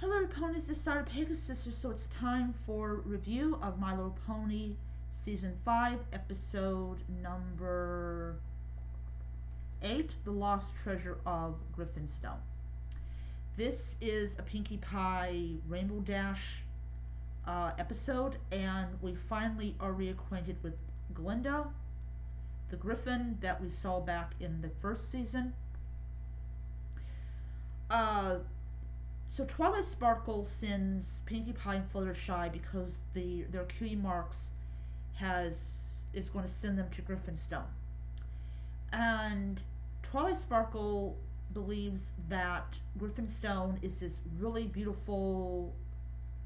Hello ponies, this is Sarah Pegasus, so it's time for review of My Little Pony Season 5, Episode number 8, The Lost Treasure of Griffonstone. This is a Pinkie Pie Rainbow Dash episode, and we finally are reacquainted with Glinda, the Griffin that we saw back in the first season. So Twilight Sparkle sends Pinkie Pie and Fluttershy because their cutie marks is going to send them to Griffonstone. And Twilight Sparkle believes that Griffonstone is this really beautiful,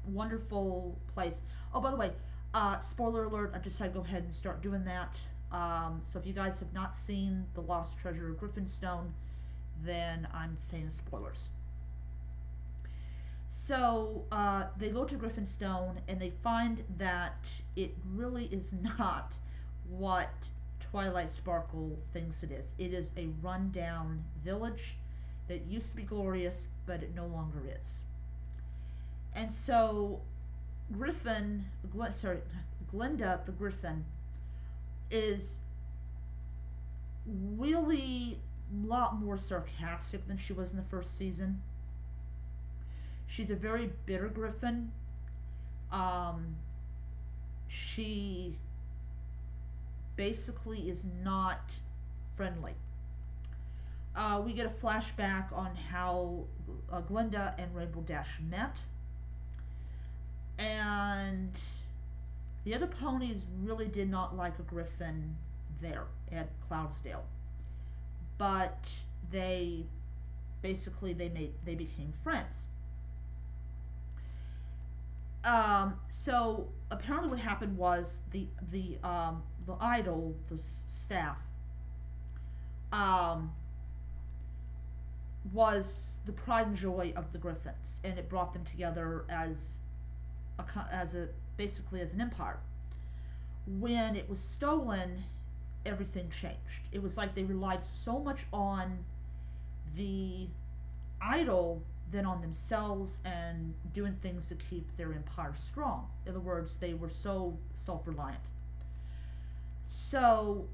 wonderful place. Oh, by the way, spoiler alert, I decided to go ahead and start doing that. So if you guys have not seen The Lost Treasure of Griffonstone, then I'm saying spoilers. So they go to Griffonstone and they find that it really is not what Twilight Sparkle thinks it is. It is a rundown village that used to be glorious, but it no longer is. And so Glinda the Griffin is really a lot more sarcastic than she was in the first season. She's a very bitter Griffin. She basically is not friendly. We get a flashback on how Glinda and Rainbow Dash met. And the other ponies really did not like a Griffin there at Cloudsdale. But they became friends. So apparently what happened was the idol, the staff, was the pride and joy of the Griffins, and it brought them together as basically as an empire. When it was stolen, everything changed. It was like they relied so much on the idol than on themselves and doing things to keep their empire strong. In other words, they were so self-reliant. So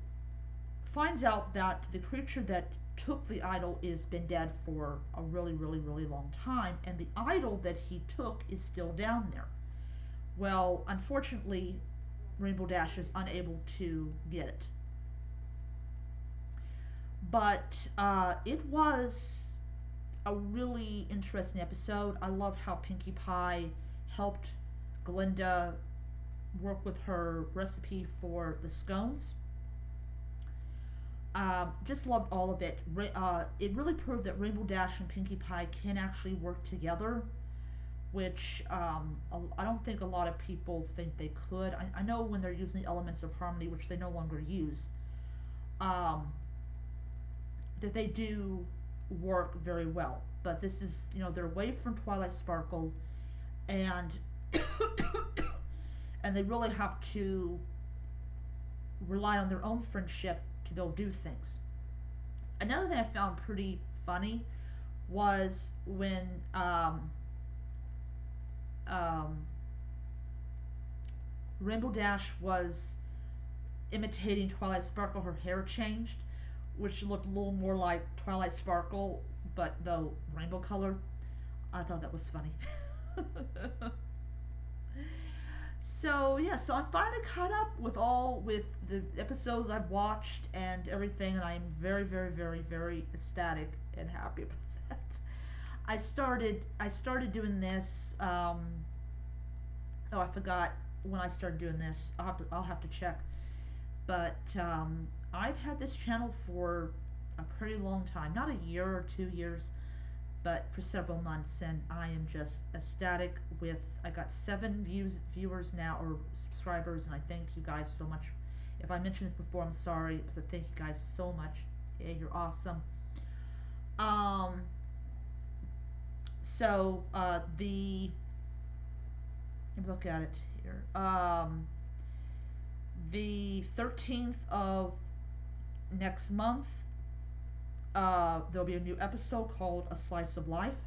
finds out that the creature that took the idol has been dead for a really, really, really long time, and the idol that he took is still down there. Well, unfortunately, Rainbow Dash is unable to get it. But it was a really interesting episode. I love how Pinkie Pie helped Glinda work with her recipe for the scones. Just loved all of it. It really proved that Rainbow Dash and Pinkie Pie can actually work together, which I don't think a lot of people think they could. I know when they're using the elements of harmony, which they no longer use, that they do work very well. But this is, they're away from Twilight Sparkle, and and they really have to rely on their own friendship to be able to do things. Another thing I found pretty funny was when Rainbow Dash was imitating Twilight Sparkle, her hair changed, which looked a little more like Twilight Sparkle, but though rainbow color. I thought that was funny. So yeah, so I'm finally caught up with the episodes I've watched and everything, and I'm very, very, very, very ecstatic and happy about that. I started doing this. Oh, I forgot when I started doing this. I'll have to check. But I've had this channel for a pretty long time, not a year or 2 years, but for several months, and I am just ecstatic with. I got 7 viewers now, or subscribers, and I thank you guys so much. If I mentioned this before, I'm sorry, but thank you guys so much. Yeah, you're awesome. So let me look at it here. The 13th of next month, there'll be a new episode called A Slice of Life.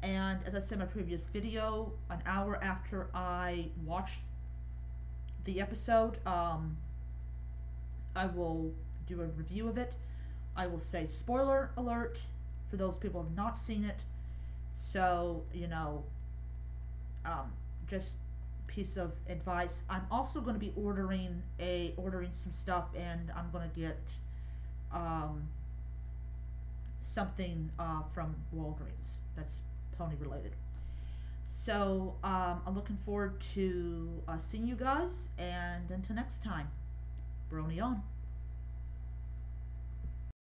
And as I said in my previous video, an hour after I watched the episode, I will do a review of it. I will say spoiler alert for those people who have not seen it. So, just piece of advice. I'm also going to be ordering some stuff, and I'm going to get something from Walgreens that's pony related. So I'm looking forward to seeing you guys, and until next time, Brony on.